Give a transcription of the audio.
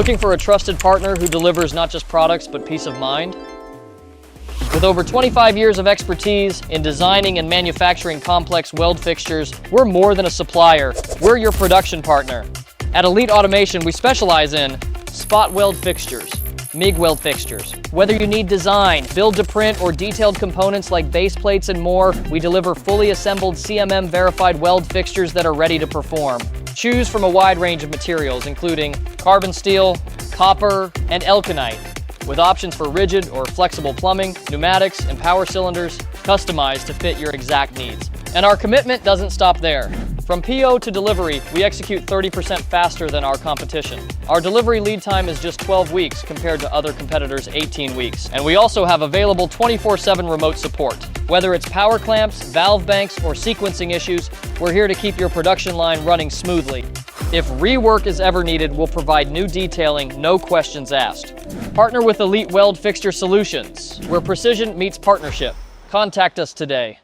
Looking for a trusted partner who delivers not just products, but peace of mind? With over 25 years of expertise in designing and manufacturing complex weld fixtures, we're more than a supplier. We're your production partner. At Elite Automation, we specialize in spot weld fixtures, MIG-weld fixtures. Whether you need design, build to print, or detailed components like base plates and more, we deliver fully assembled CMM verified weld fixtures that are ready to perform. Choose from a wide range of materials, including carbon steel, copper, and elkenite, with options for rigid or flexible plumbing, pneumatics, and power cylinders, customized to fit your exact needs. And our commitment doesn't stop there. From PO to delivery, we execute 30% faster than our competition. Our delivery lead time is just 12 weeks compared to other competitors' 18 weeks. And we also have available 24/7 remote support. Whether it's power clamps, valve banks, or sequencing issues, we're here to keep your production line running smoothly. If rework is ever needed, we'll provide new detailing, no questions asked. Partner with Elite Weld Fixture Solutions, where precision meets partnership. Contact us today.